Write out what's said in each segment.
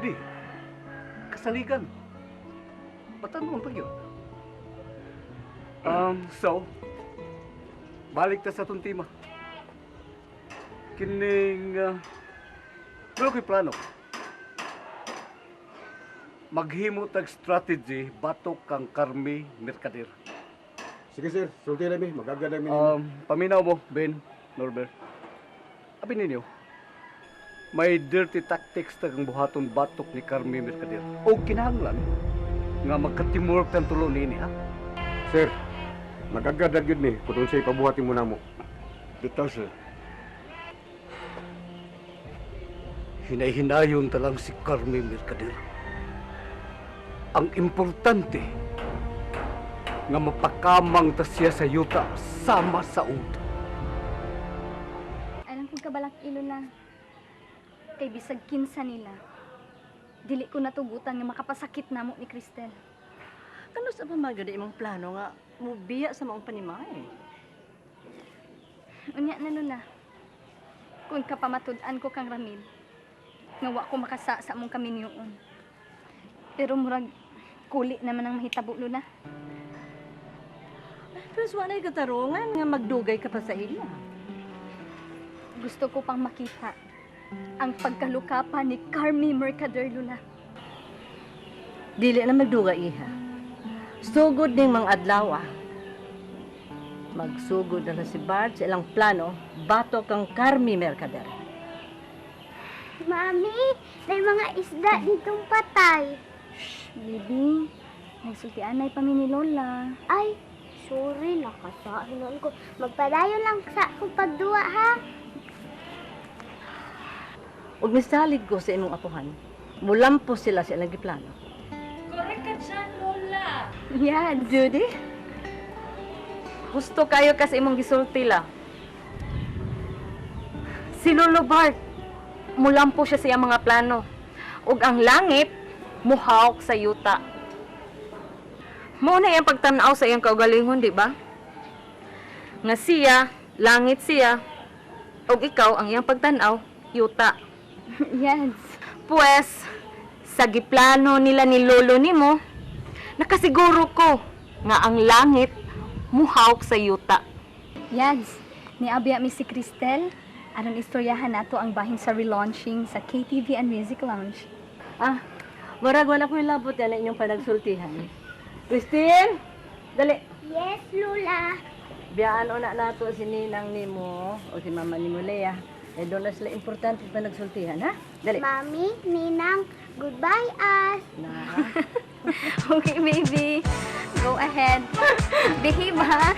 Pwede. Kasaligan. Patanong pa yun. So, balik ta sa itong tema. Kining, pero ko'y plano. Maghimo tag strategy, batok kang Carmi Mercader. Sige sir, sulti na mi, magagad na mi. Paminaw mo, Ben, Norbert. Abi ninyo, may dirty tactics tagang buhaton batok ni Carmi Mercader. O kinahanglan nga magkatimurk ng tulo nini, ha? Sir, magagad na gyud ni, kung sa'y pabuhatin mo na mo. Bitaw, sir. Hinay-hinayon talang si Carmi Mercader. Ang importante nga mapakamang ta siya sa yuta sama sa ud. Alam kong kabalak ilo na. Kay bisag kinsa nila. Dili ko natugutan nga makapasakit namo ni Cristel. Ano sa pamagada imong plano nga mubiya sa maong panimay? Unya na Lola. Kung kapamatud-an ko kang Ramil, nga wa ko makasa sa among kaminyoon. Pero murag kuli naman ang mahitabo Lola. Pero wala katarungan nga magdugay ka pa sa ila. Gusto ko pang makita ang pagkalukapan ni Carmi Mercader Lola. Dili na magdugay iha. Sugod ning mga adlaw. Magsugod na si Bart sa ilang plano, bato kang Carmi Mercader. Mami, may mga isda ditong patay. Baby, nagsultian na pa mi ni Lola. Ay, sorry, nakasahinan ko. Magpadayon lang sa akong pagduwa, ha? Ug misalig ko sa imong apuhan, mulampo sila sa ilang giplano. Correct ka dyan, Lola. Yan. Judy? Gusto kayo kasi imong gisulti la. Si Lolo Bart, mulampo siya sa iyang mga plano. Ug ang langit, muhawk sa yuta. Mao na iyang pagtanaw sa iyang kaugalingon, di ba? Nga siya, langit siya. Ug ikaw, ang iyang pagtanaw, yuta. Yes. Pues, sa giplano nila ni Lolo nimo, nakasiguro ko nga ang langit, muhawk sa yuta. Yads, niabya mi si Cristel. Aron istoryahan nato ang bahin sa relaunching sa KTV and Music Lounge. Murag wala ko labot yan na inyong panagsultihan. Christine! Dali! Yes, Lula. Biyaan o na nato si Ninang nimo o si Mama ni Lea. Doon na sila importante panagsultihan, ha? Dali! Mami, Ninang, goodbye, us. Na. Okay, baby. Go ahead. Behave, ha?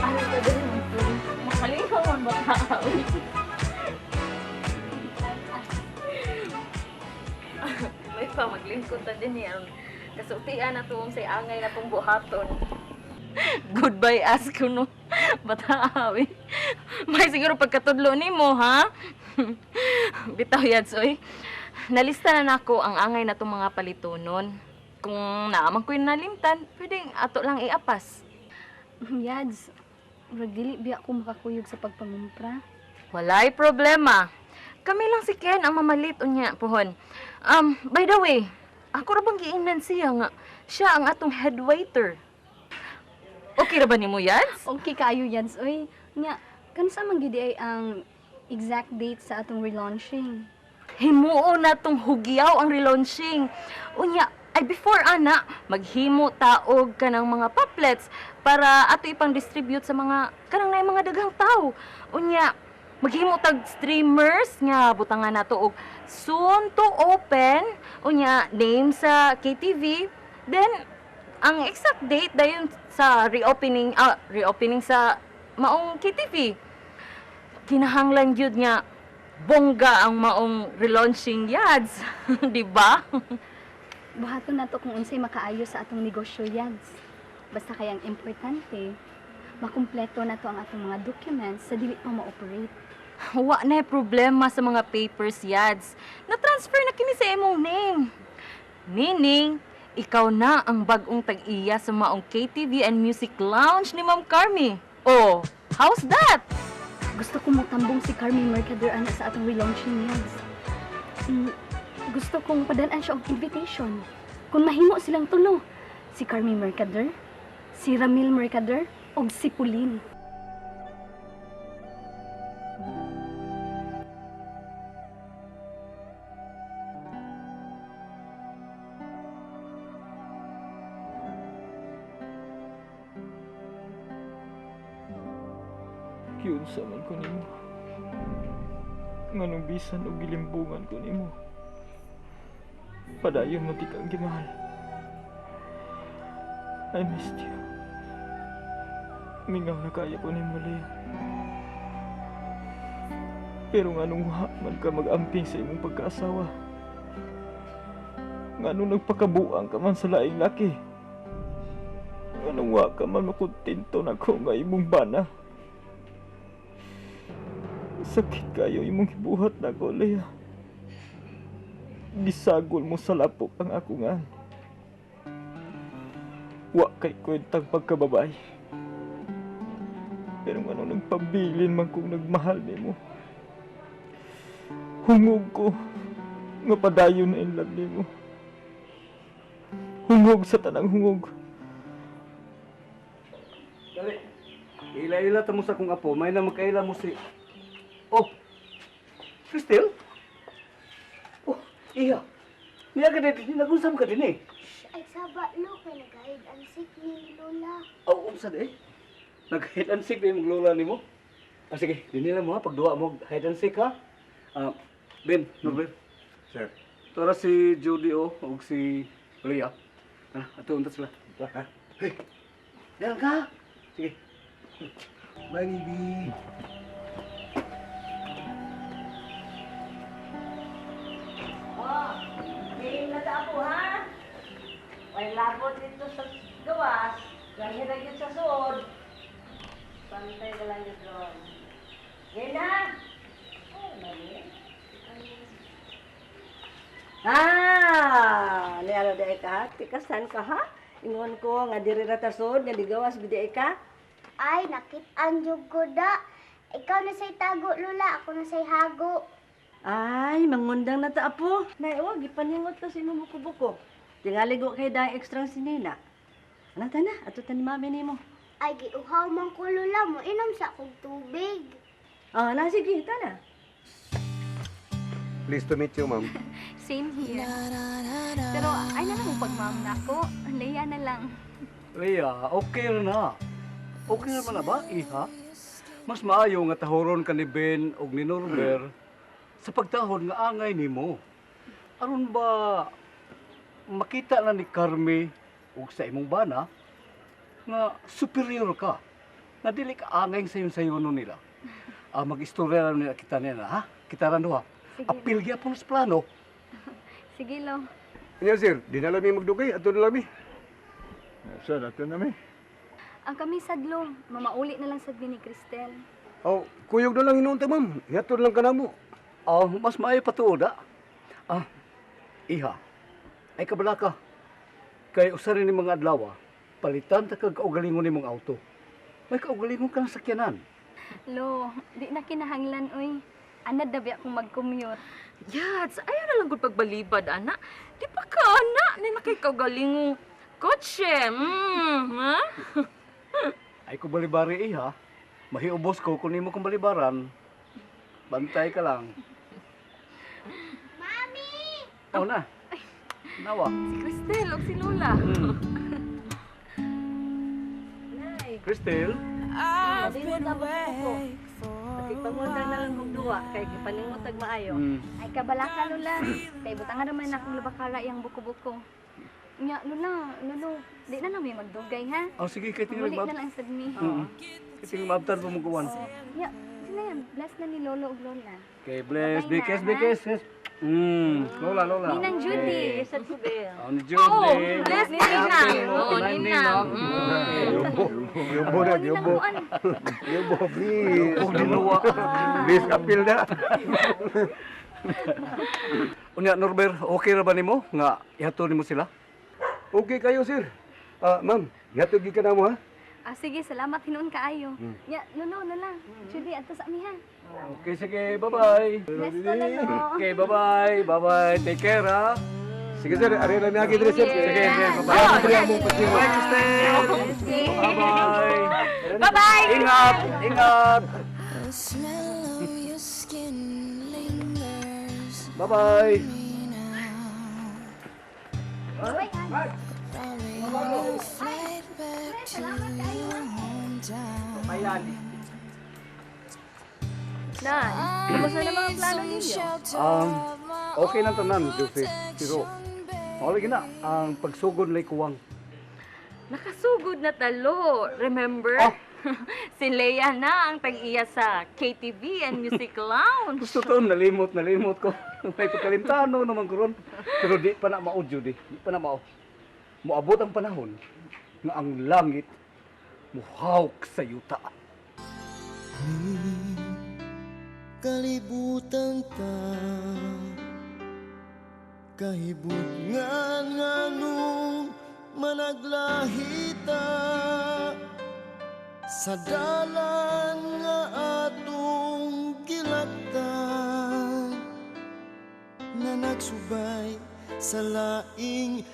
Ano ka din mo? Makalingaw man ba tao? May pa, maglingkod ta din yan. Kasultian na tuwang say angay na tong buhaton. Goodbye, ask ko no. Bataawi. May siguro pagkatudlo ni mo, ha? Bitaw yan, soy. Nalista na nako ang angay na tong mga palitunon. Kung naaman ko yung nalimtan, pwedeng ato lang iapas. Yads, murag dili biya ko makakuyog sa pagpangumpra. Walay problema. Kami lang si Ken ang mamalit unya, puhon. By the way, ako ra bang giingnan siya nga siya ang atong head waiter. Okay ra ba nimo, Yads? Okay kaayo, Yads. Oy, nga, kansa man gid ay ang exact date sa atong relaunching? Himuo na tong hugyaw ang relaunching. Unya, ay before ana, maghimo taog ka ng mga pamphlets para ato ipang distribute sa mga kanang nay mga daghang tao. Unya, maghimo tag streamers nga butangan nato og soon to open. Unya, name sa KTV. Then ang exact date dayon sa reopening sa maong KTV. Kinahanglan gyud nga bongga ang maong relaunching, Yads. Di ba? Buhaton nato kung unsay makaayo sa atong negosyo, Yads. Basta kayang importante, makumpleto na to ang atong mga documents sa dili pa ma-operate. Wa na problema sa mga papers, Yads. Na-transfer na kini sa imong name. Meaning, ikaw na ang bagong tag-iya sa maong KTV and Music Lounge ni Ma'am Carmi. Oh, how's that? Gusto kong matambong si Carmen Mercader ana sa atong relaunching news. Gusto kong padalaan siya og invitation. Kung mahimo silang tulo, si Carmen Mercader, si Ramil Mercader, og si Pauline. Kiunsa man ko nimo. Nganong bisan o gilimbungan ko nimo. Padayon mo di kang gimahal. I missed you. Mingaw na kaya ko nimo, Lea. Pero nganong wa man ka mag-amping sa imong pagkaasawa. Nganong nagpakabuang ka man sa laing laki. Nganong wa ka man makontento na ko nga imong bana. Sakit kayo imong hibuhat na ko, Lea. Gisagol mo sa lapok ang ako nga. Wa kay kwentang pagkababay. Pero ano nagpabilin man kung nagmahal nimo. Hungog ko nga padayon na in love nimo. Hungog sa tanang hungog. Dali. Ila-ila ta mo sa kong apo, may na magkaila mo si... Oh! Cristel? Oh, iya. Niya ka din, nag-usam ka din eh. Ay, saba, lo, kay nag-hide and seek ni Lola. Oh, umsad eh. Nag-hide and seek na yung lola ni mo. Ah, sige, dinila mo ha, pagduwa mo, hide and seek ha. Ben, Norbert. Sir. Tora si Judy o si Leah. Ato unta sila. Ha? Hey, dalang ka. Sige. Bye, baby. Game na ta ako, ha? May labot dito sa gawas. Gaya na yun sa suod. Pantay ka lang yun doon. Game na! Ay, mali. Ni ano di ka? Tikasan ka, ha? Ingon ko nga diri ra ta suod, nga digawas bidi ka. Ay, nakit-an jud ko da. Ikaw na say tago, Lola. Ako na say hago. Ay, mangundang na ta apo. Naiwag, ipaningot ka sa imong buko-buko. Tingali ko kay dahil ekstrang sinina. Ano ta na? Ato ta ni mami ni mo. Ay, giuhaw man ko, Lola. Mo inom sa akong tubig. Ah, na sige, ta na. Pleased to meet you, ma'am. Same here. Pero ay na lang ang pagmam na ako. Leia na lang. Leah, okay na. Okay naman na ba, iha? Mas maayo nga tahoron ka ni Ben o ni Norbert sa pagtahon nga angay nimo. Aron ba makita na ni Carmi o sa imong bana nga superior ka. Na dili ka angay sa yung sayono nila. Mag-istorya na nila kita nila, ha? Kita ran duha. Sige, Apil gyapon sa plano. Sige, Lo. Iya, sir. Di na lami magdugay. Ato na lami. Sir, ato na mi. Ang kami sadlo, mamauli na lang sa ni Cristel. Oh, kuyog na lang inuunta, ma'am. Yatod lang ka na mo. Mas maayo pa tuod, ha? Iha, ay kabala ka. Kay usarin ni mga adlaw, palitan ta kag kaugalingon ni mong auto. May kaugalingon ka ng sakyanan. Lo, di na kinahanglan, oy. Anad na ba akong mag-commute? Yads, ayaw na lang gud pagbalibad, ana. Di pa ka, ana. Ni nakikaugalingong kotse. Ha? Ay ko balibari, iha. Mahiubos ko kung nimo kong balibaran. Bantay ka lang. Mami! Oh na. Nawa. Si Cristel o si Lola. Cristel? Palingot na buko. Nakipangunda na lang kong duwa, kay gipalingot ag maayo. Ay, kabala ka, Lola. Kay butangan naman akong lubakara yung buko-buko. Nya, Lola, Lolo, di na namin magdugay, ha? Sige, kay tingnan Muli mab. na lang sa dmi. Kay tingnan mabtan pa mong kuwan. Nya, sila yan. Bless na ni Lolo ug Lola. Kay bless, Patay na, bikes, ha? bikes. Lola, Lola. Ninang Judy. Sa tubig. Ni Judy. Oh, bless ni Ninang. Oh, Ninang. Yubo na, yubo. Yubo, please. Oh, ginawa. Please, appeal na. Unya, Norbert, okay ra ba nimo nga ihatod nimo sila? Okay kayo, sir. Ma'am, yatod ka na mo, ha? Sige, salamat hinuon kaayo. Ya, Lolo, Lola. Judy, adto sa amihan. Okay, sige, bye-bye. Bless ko, Lolo. Okay, bye-bye. Bye-bye. Take care, ha? Sige sir, ari lang lagi dire sir. Sige, sige, Oh, bye-bye. Sige, mo pati. Bye, Kristen. Bye-bye. Bye-bye! Ingat! Ingat! The smell of your skin lingers Bye-bye. Probably on a flight back to your hometown. Nay, kamusta na mga plano Some ninyo? shelter Um, of my Okay na own tanan, Jose. Pero, protection, okay na. Ang pagsugod lay kuwang. Nakasugod na talo. Remember? Ah. Si Leia na ang tag-iya sa KTV and Music Lounge. Gusto to, nalimot ko. May pagkalintano naman karon. Pero di pa na mao, Judy. Di pa na mao. Moabot ang panahon nga ang langit muhawk sa yuta. Kalibutan ta kahibungan nga nung managlahita sa dalan nga atong gilaktan na nagsubay sa laing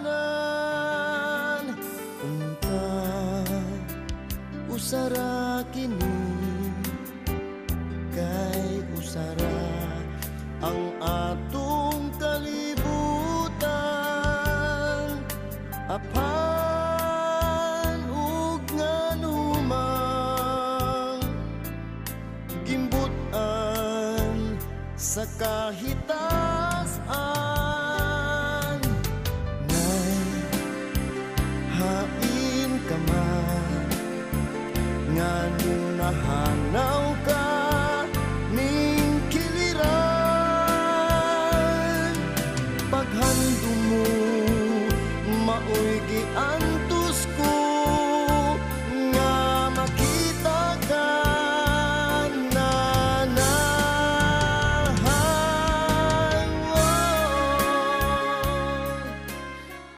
agianan unta usara kini kay usara ang atong kalibutan apan ug nganumang gimbutan sa kahitan